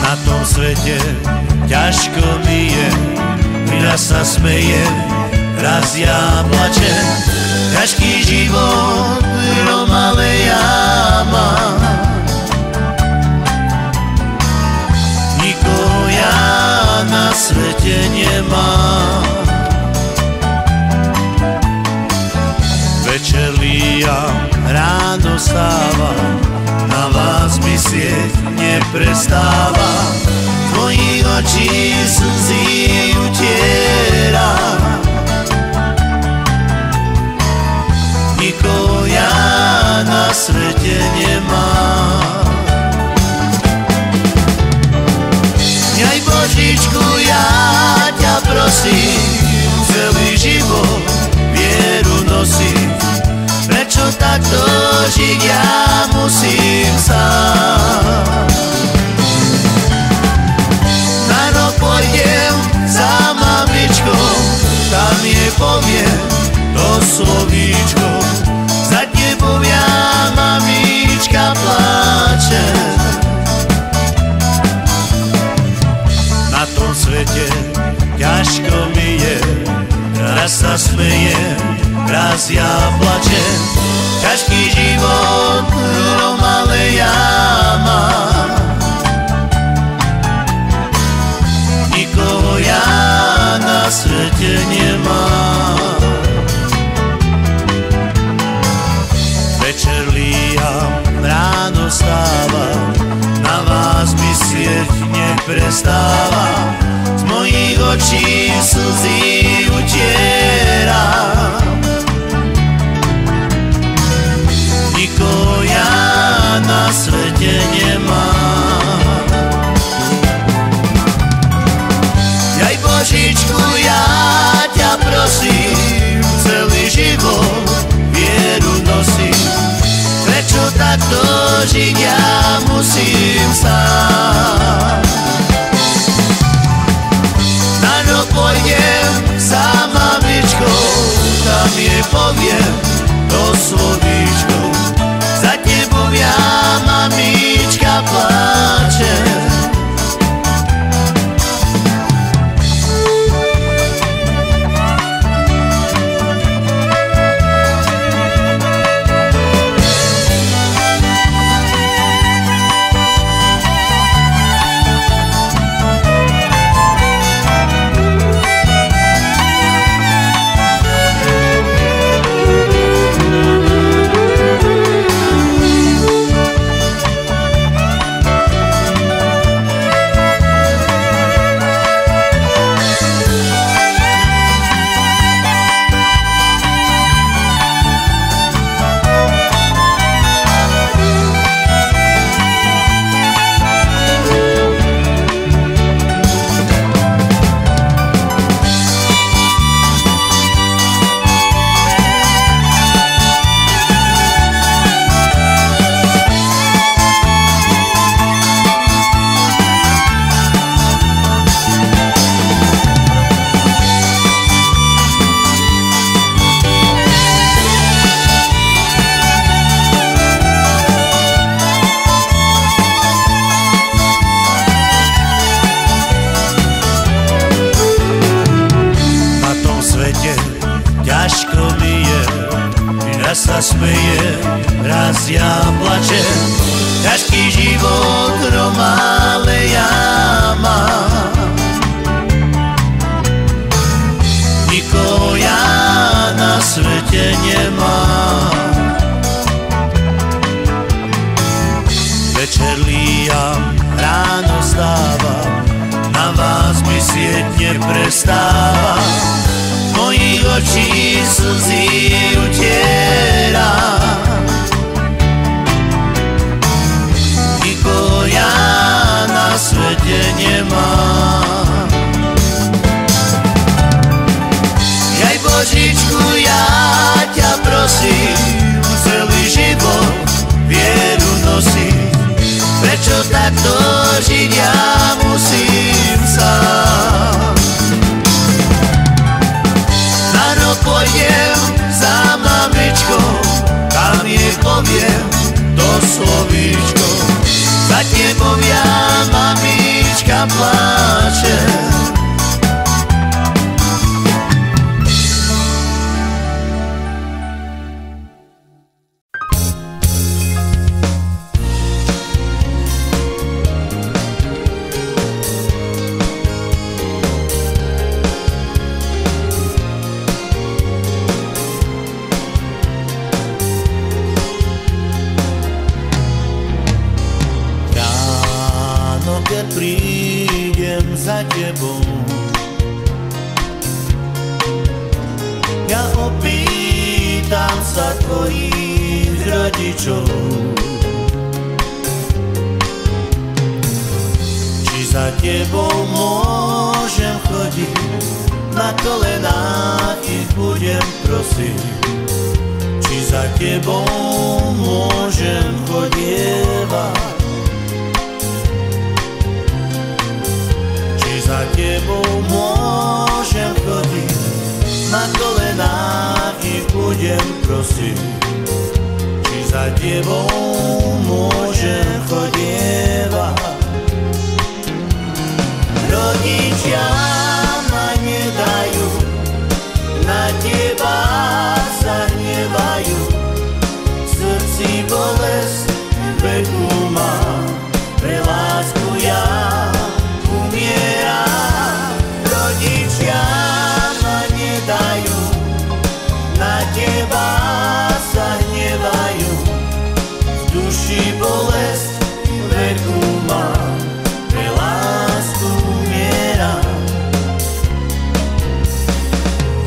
Na tom svete ťažko mi je, raz sa smejem, raz ja plačem. Ťažký život ale ja mám, nikoho ja na svete nemám. Večer líjam, ráno stávam, na vás myslieť neprestáva. Z mojich očí slzy utieram, nikoho ja na svete nemám. Aj Božičku, ja ťa prosím, celý život vieru nosím. Prečo takto žiť ja musím sám? Na rok pôjdem za mamičkou, tam je poviem to slovíčko. Za tebou ja, mamička, pláčem. Na tom svete ťažko mi je, raz sa smejem, raz ja plačem. Ťažký život ale ja mám, nikoho ja na svete nemám. Večer líjam, ráno stávam, na vás myslieť neprestávam. Z mojich očí slzy utieram, nikoho ja na svete nemám. Aj Božičku, ja ťa prosím, celý život vieru nosím. Prečo takto žiť ja musím sám? Na rok pôjdem za mamičkou, tam je poviem to slovíčko. Za tebou ja, mamička, pláčem. Ťažko mi je, raz sa smejem, raz ja plačem. Ťažký život ale ja mám, nikoho ja na svete nemám. Večer líjam, ráno stávam, na vás myslieť neprestávam. Z mojich očí slzy utieram, nikoho ja na svete nemám. Aj Božičku, ja ťa prosím, celý život vieru nosím. Prečo takto žiť ja musím sám? Na rok pôjdem za mamičkou, tam jej poviem to slovíčko. Za tebou ja, mami, zapláče. Keď prídem za tebou, ja opýtam sa tvojich rodičov, či za tebou môžem chodiť, na kolenách ich budem prosiť, či za tebou môžem chodievať. Za tebou môžem chodiť, na kolenách ich budem prosiť, či za tebou môžem chodievať. Rodičia ma nedajú, na teba sa hnevajú, v srdci bolesť veľkú mám, pre lásku ja umieram. Rodičia ma nedajú, na teba sa hnevajú, v duši bolesť veľkú mám, pre lásku umieram.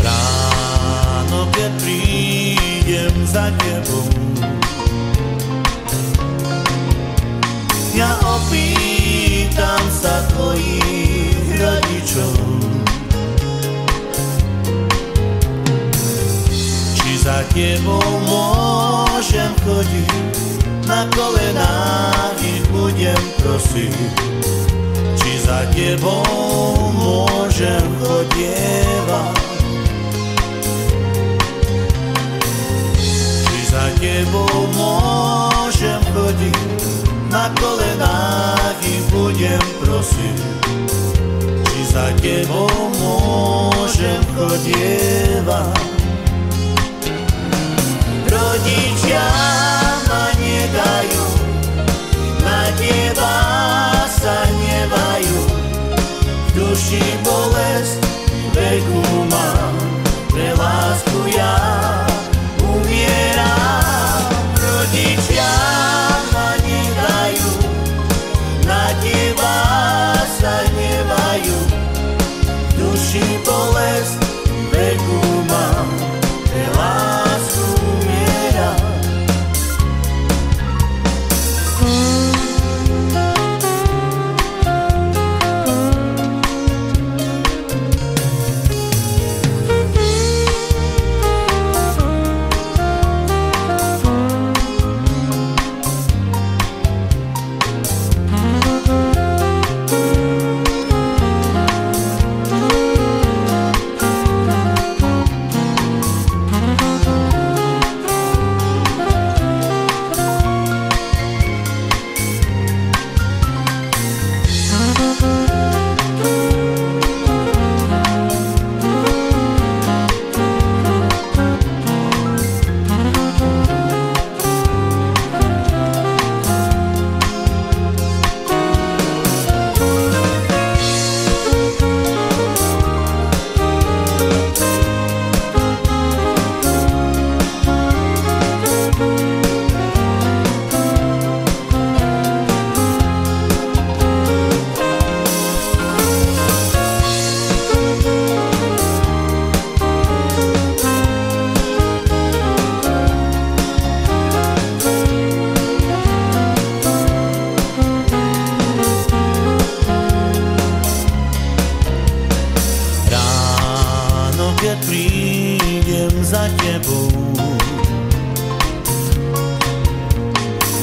Ráno, keď prídem za tebou, ja opýtam sa tvojich rodičov, či za tebou môžem chodiť, na kolenách ich budem prosiť, či za tebou môžem chodievať. Či za tebou môžem chodiť, na kolenách ich budem prosiť, či za tebou môžem chodievať. Rodičia ma nedajú, na teba sa hnevajú, v duši bolesť veľkú mám, pre lásku ja umieram. Rodičia ma nedajú, na teba sa hnevajú, v duši bolesť veľkú mám, pre lásku umieram. za tebou.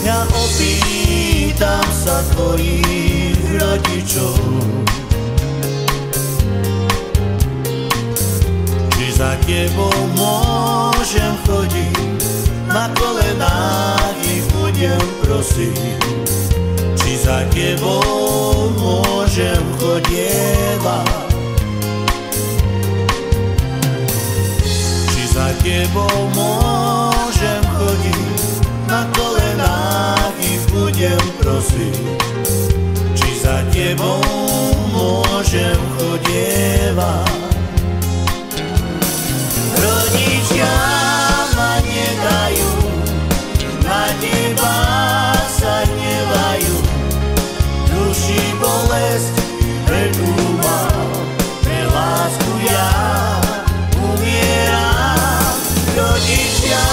Ja opýtam sa tvojich rodičov, či za tebou môžem chodiť, na kolenách ich budem prosiť, či za tebou môžem môžem chodievať. Či za tebou môžem chodiť, na kolenách ich budem prosiť. Či za tebou môžem chodievať. Rodičia ma nedajú, na teba sa hnevajú. Duši bolesť prekúmal, pre lásku ja umieram. Rodičia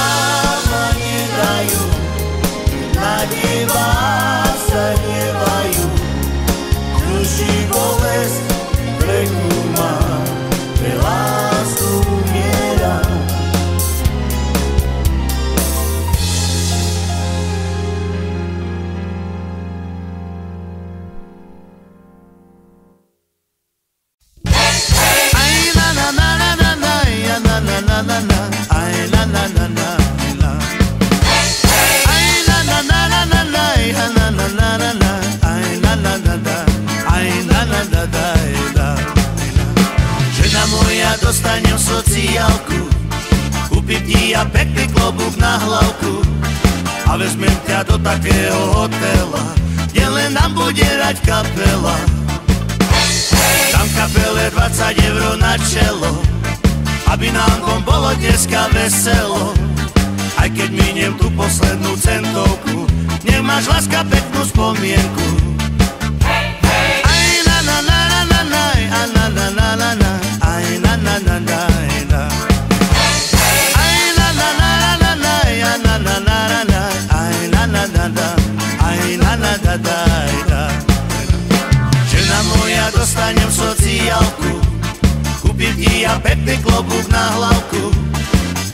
ma nedajú, na teba sa hnevajú. Duši bolesť prekúmal, pre lásku umieram. Žena moja, dostanem sociálku, kúpim ti ja pekný klobúk na hlavku a vezmem ťa do takého hotela, kde len nám bude hrať kapela. Dám kapele 20 eur na čelo, aby nám tom bolo dneska veselo. Aj keď miniem tú poslednú centovku, nech máš, láska, peknú spomienku. Aj na na na na na na, aj na na na na na, aj na na na na na. Aj na na na na na, aj na na na na na, aj na na na na, aj na na na na. Žena moja, dostanem sociálku, kúpim ti ja pekný klobúk na hlavku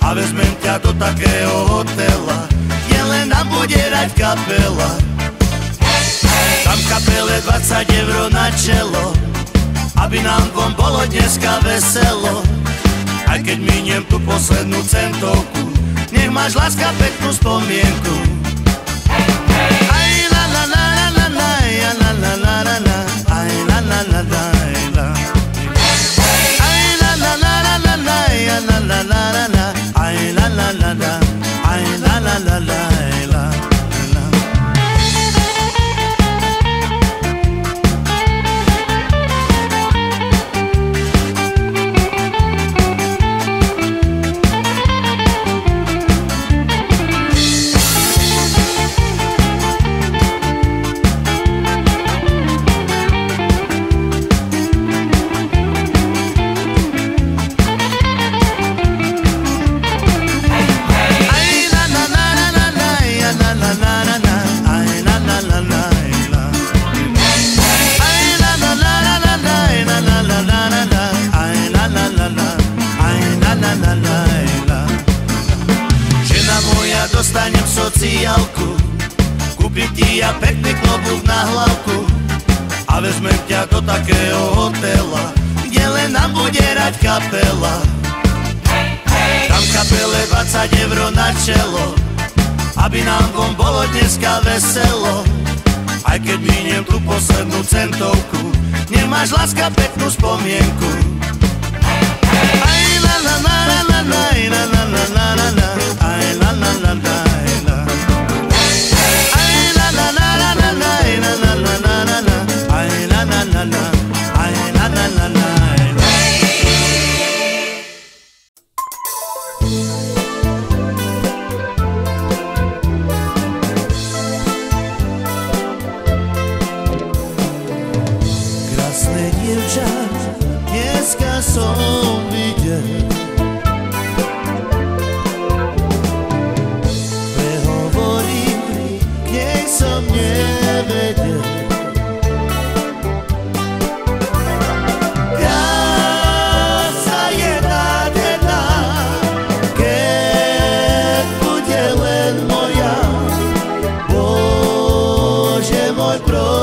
a vezmem ťa do takého hotela, kde len nám bude hrať kapela. Dám kapele 20 eur na čelo, aby nám dvom bolo dneska veselo. Aj keď miniem tú poslednú centovku, nech máš, láska, peknú spomienku. Aj na na na na na, aj na na na na na, aj na na na na na. Aj na na na na na na, aj na na na na na, aj na na na na, aj na na na na na. Dostanem sociálku, kúpim ti ja pekný klobúk na hlavku a vezmem ťa do takého hotela, kde len nám bude hrať kapela. Dám kapele 20 eur na čelo, aby nám dvom bolo dneska veselo. Aj keď miniem tú poslednú centovku, nech máš, láska, peknú spomienku. Aj na na na na na, aj na na na na na na, aj na na na na na. Aj na na na na na na, aj na na na na na na, aj na na na na, aj na na na na. Krásne dievča, dneska som videl. Prehovorím, nej som nevedel. Krása je nádherná, keď bude len moja. Bože môj, prosím,